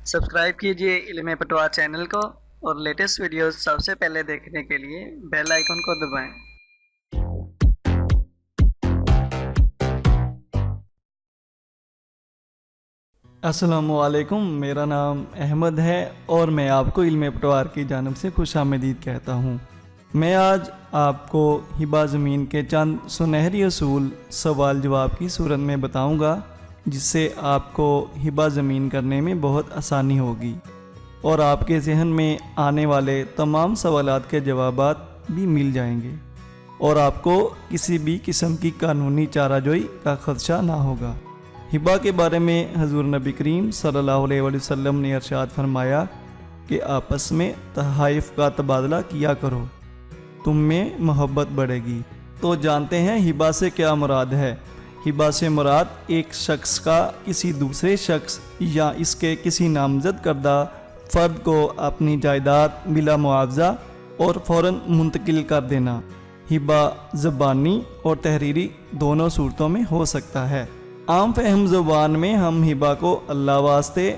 Subscribe कीजिए इल्म पटवार चैनल को और लेटेस्ट वीडियोस सबसे पहले देखने के लिए बेल आइकन को दबाएं। अस्सलामुअलैकुम, मेरा नाम अहमद है और मैं आपको इल्म पटवार की जानिब से खुशामदीद कहता हूँ। मैं आज आपको हिबा ज़मीन के चंद सुनहरी असूल सवाल जवाब की सूरत में बताऊँगा, जिससे आपको हिबा ज़मीन करने में बहुत आसानी होगी और आपके जहन में आने वाले तमाम सवालात के जवाबात भी मिल जाएंगे और आपको किसी भी किस्म की कानूनी चाराजोई का ख़दशा ना होगा। हिबा के बारे में हजूर नबी करीम सल्लल्लाहु अलैहि वसल्लम ने इरशाद फरमाया कि आपस में तहाइफ का तबादला किया करो, तुम में मोहब्बत बढ़ेगी। तो जानते हैं हिबा से क्या मुराद है। हिबा से मुराद एक शख्स का किसी दूसरे शख्स या इसके किसी नामजद करदा फ़र्द को अपनी जायदाद बिला मुआवजा और फ़ौरन मुंतकिल कर देना। हिबा ज़बानी और तहरीरी दोनों सूरतों में हो सकता है। आम फहम ज़ुबान में हम हिबा को अल्लाह वास्ते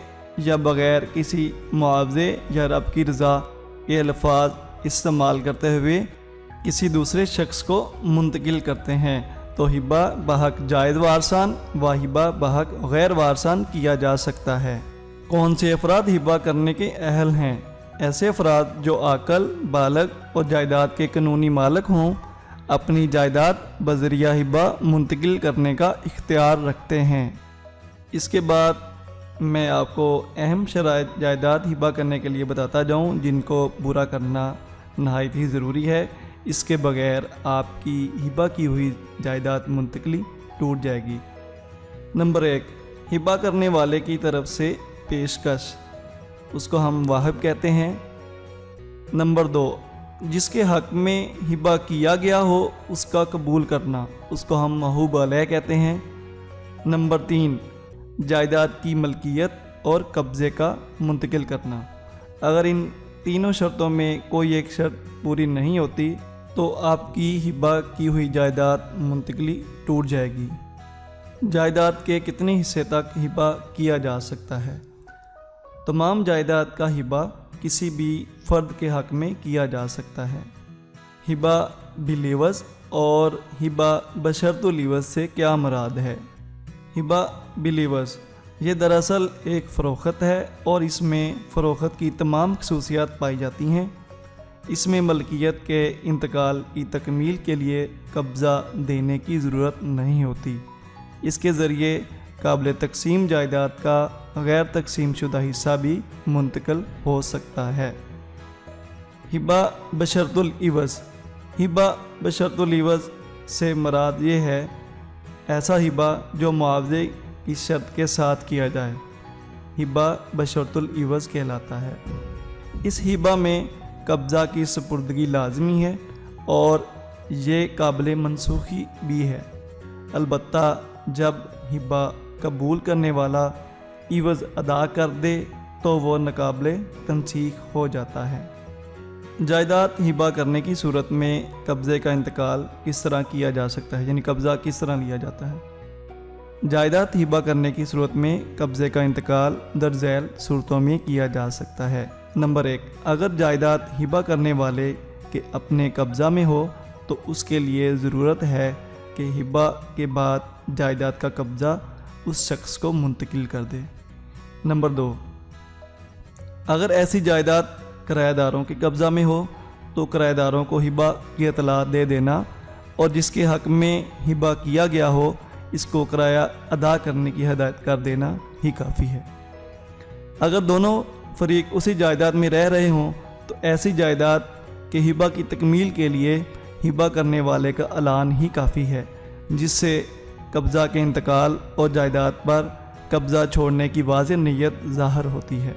या बग़ैर किसी मुआवजे या रब की रज़ा के अल्फाज इस्तेमाल करते हुए किसी दूसरे शख्स को मुंतकिल करते हैं। तो हिबा बहक जायज़ वारसान व हिबा बहक गैर वारसान किया जा सकता है। कौन से अफराद हिबा करने के अहल हैं? ऐसे अफराद जो आकल, बालग और जायदाद के कानूनी मालिक हों, अपनी जायदाद बज़रिया हिबा मुंतकिल करने का इख्तियार रखते हैं। इसके बाद मैं आपको अहम शराइत जायदाद हिबा करने के लिए बताता जाऊं, जिनको पूरा करना नहायत ही ज़रूरी है। इसके बगैर आपकी हिबा की हुई जायदाद मुंतकली टूट जाएगी। नंबर 1, हिबा करने वाले की तरफ से पेशकश, उसको हम वाहिब कहते हैं। नंबर 2, जिसके हक़ में हिबा किया गया हो उसका कबूल करना, उसको हम महूब अलैह कहते हैं। नंबर 3, जायदाद की मलकियत और कब्ज़े का मुंतकिल करना। अगर इन तीनों शर्तों में कोई एक शर्त पूरी नहीं होती तो आपकी हिबा की हुई जायदाद मुंतकली टूट जाएगी। जायदाद के कितने हिस्से तक हिबा किया जा सकता है? तमाम जायदाद का हिबा किसी भी फ़र्द के हक़ में किया जा सकता है। हिबा बिलेवज़ और हिबा बशर्तुल इवज़ से क्या मुराद है? हिबा बिलेवज़ ये दरअसल एक फ़रोख्त है और इसमें फ़रोख्त की तमाम खसूसियात पाई जाती हैं। इसमें मलकियत के इंतकाल की तकमील के लिए कब्ज़ा देने की ज़रूरत नहीं होती। इसके ज़रिए काबिल तकसीम जायदाद का गैर तकसीम शुदा हिस्सा भी मुंतकिल हो सकता है। हिबा बशर्तुल इवज़, हिबा बशर्तुल इवज़ से मुराद ये है ऐसा हिबा जो मुआवजे की शर्त के साथ किया जाए, हिबा बशर्तुल इवज़ कहलाता है। इस हिबा में कब्ज़ा की सुपुर्दगी लाजमी है और ये काबिल मनसूखी भी है, अलबत्ता जब हिबा कबूल करने वाला इवज़ अदा कर दे तो वो नाकाबिले तनसीख हो जाता है। जायदाद हिबा करने की सूरत में कब्ज़े का इंतकाल किस तरह किया जा सकता है, यानी कब्ज़ा किस तरह लिया जाता है? जायदाद हिबा करने की सूरत में कब्ज़े का इंतकाल दरज़ैल सूरतों में किया जा सकता है। नंबर 1, अगर जायदाद हिबा करने वाले के अपने कब्ज़ा में हो तो उसके लिए ज़रूरत है कि हिबा के बाद जायदाद का कब्ज़ा उस शख्स को मुंतकिल कर दे। नंबर 2, अगर ऐसी जायदाद किराएदारों के कब्ज़ा में हो तो किराएदारों को हिबा की इतला दे देना और जिसके हक़ में हिबा किया गया हो इसको किराया अदा करने की हिदायत कर देना ही काफ़ी है। अगर दोनों फरीक उसी जायदाद में रह रहे हों तो ऐसी जायदाद के हिबा की तकमील के लिए हिबा करने वाले का ऐलान ही काफ़ी है, जिससे कब्ज़ा के इंतकाल और जायदाद पर कब्ज़ा छोड़ने की वाज़ेह नीयत ज़ाहिर होती है।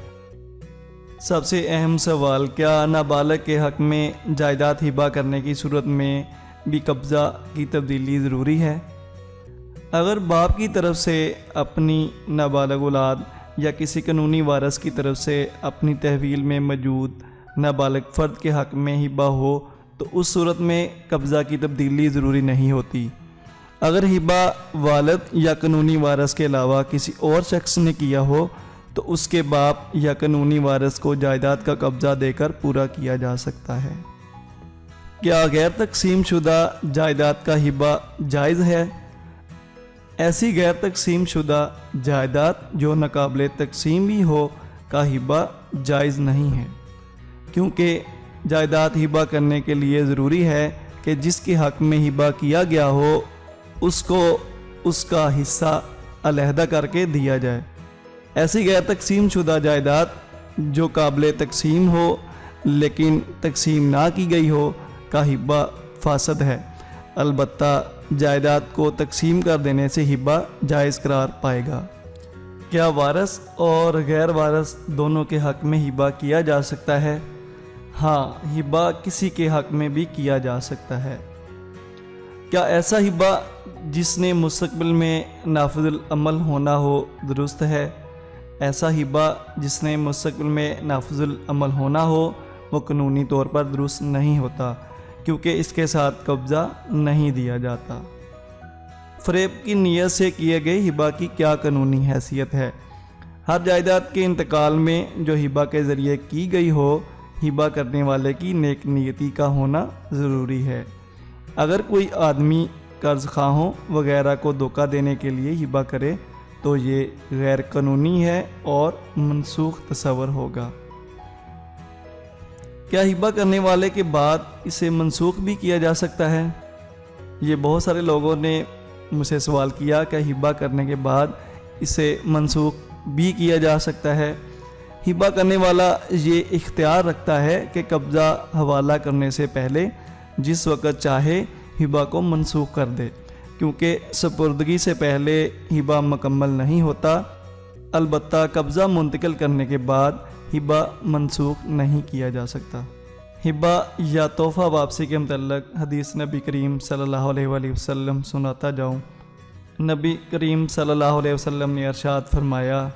सबसे अहम सवाल, क्या नाबालिग के हक़ में जायदाद हिबा करने की सूरत में भी कब्ज़ा की तब्दीली ज़रूरी है? अगर बाप की तरफ से अपनी नाबालिग औलाद या किसी कानूनी वारस की तरफ से अपनी तहवील में मौजूद नाबालिग फ़र्द के हक़ में हिबा हो तो उस सूरत में कब्ज़ा की तब्दीली ज़रूरी नहीं होती। अगर हिबा वालिद या कानूनी वारस के अलावा किसी और शख्स ने किया हो تو اس کے باپ یا قانونی وارث کو جائیداد کا قبضہ دے کر پورا کیا جا سکتا ہے۔ کیا غیر تقسیم شدہ جائیداد کا ہبہ جائز ہے؟ ایسی غیر تقسیم شدہ جائیداد جو ناقابل تقسیم بھی ہو کا ہبہ جائز نہیں ہے، کیونکہ جائیداد ہبہ کرنے کے لیے ضروری ہے کہ جس کے حق میں ہبہ کیا گیا ہو اس کو اس کا حصہ علیحدہ کر کے دیا جائے۔ ایسی غیر تقسیم شدہ جائیداد جو قابل تقسیم ہو لیکن تقسیم نہ کی گئی ہو کا ہبہ فاسد ہے، البتہ جائیداد کو تقسیم کر دینے سے ہبہ جائز قرار پائے گا۔ کیا وارث اور غیر وارث دونوں کے حق میں ہبہ کیا جا سکتا ہے؟ ہاں، ہبہ کسی کے حق میں بھی کیا جا سکتا ہے۔ کیا ایسا ہبہ جس نے مستقبل میں نافذ العمل ہونا ہو درست ہے؟ ایسا ہبہ جس نے مستقبل میں نافذ العمل ہونا ہو وہ قانونی طور پر درست نہیں ہوتا، کیونکہ اس کے ساتھ قبضہ نہیں دیا جاتا۔ فریب کی نیت سے کیے گئے ہبہ کی کیا قانونی حیثیت ہے؟ ہر جائیداد کے انتقال میں جو ہبہ کے ذریعے کی گئی ہو، ہبہ کرنے والے کی نیک نیتی کا ہونا ضروری ہے۔ اگر کوئی آدمی قرض خواہوں وغیرہ کو دھوکہ دینے کے لیے ہبہ کرے تو یہ غیر قانونی ہے اور منسوخ تصور ہوگا۔ کیا ہبہ کرنے والے کے بعد اسے منسوخ بھی کیا جا سکتا ہے؟ یہ بہت سارے لوگوں نے مجھ سے سوال کیا کہ ہبہ کرنے کے بعد اسے منسوخ بھی کیا جا سکتا ہے۔ ہبہ کرنے والا یہ اختیار رکھتا ہے کہ قبضہ حوالہ کرنے سے پہلے جس وقت چاہے ہبہ کو منسوخ کر دے، کیونکہ سپردگی سے پہلے ہبہ مکمل نہیں ہوتا۔ البتہ قبضہ منتقل کرنے کے بعد ہبہ منسوخ نہیں کیا جا سکتا۔ ہبہ یا تحفہ واپسی کے متعلق حدیث نبی کریم صلی اللہ علیہ وآلہ وسلم سناتا جاؤں۔ نبی کریم صلی اللہ علیہ وسلم نے ارشاد فرمایا،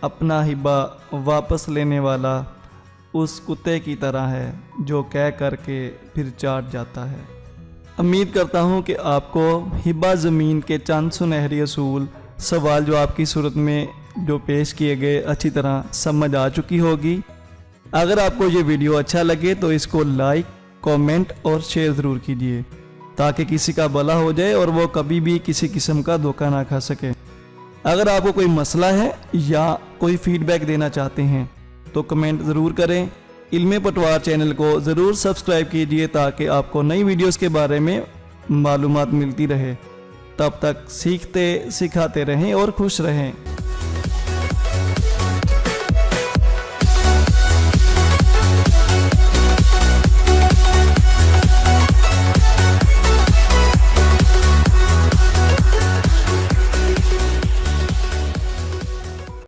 اپنا ہبہ واپس لینے والا اس کتے کی طرح ہے جو کہہ کر کے پھر چاٹ جاتا ہے۔ امید کرتا ہوں کہ آپ کو ہبہ زمین کے چند سنہری اصول سوال جواب کی صورت میں جو پیش کیے گئے اچھی طرح سمجھ آ چکی ہوگی۔ اگر آپ کو یہ ویڈیو اچھا لگے تو اس کو لائک، کومنٹ اور شیئر ضرور کیجیے تاکہ کسی کا بھلا ہو جائے اور وہ کبھی بھی کسی قسم کا دھوکہ نہ کھا سکے۔ اگر آپ کو کوئی مسئلہ ہے یا کوئی فیڈ بیک دینا چاہتے ہیں تو کمنٹ ضرور کریں۔ علم پٹوار چینل کو ضرور سبسکرائب کیجیے تاکہ آپ کو نئی ویڈیوز کے بارے میں معلومات ملتی رہے۔ تب تک سیکھتے سکھاتے رہیں اور خوش رہیں۔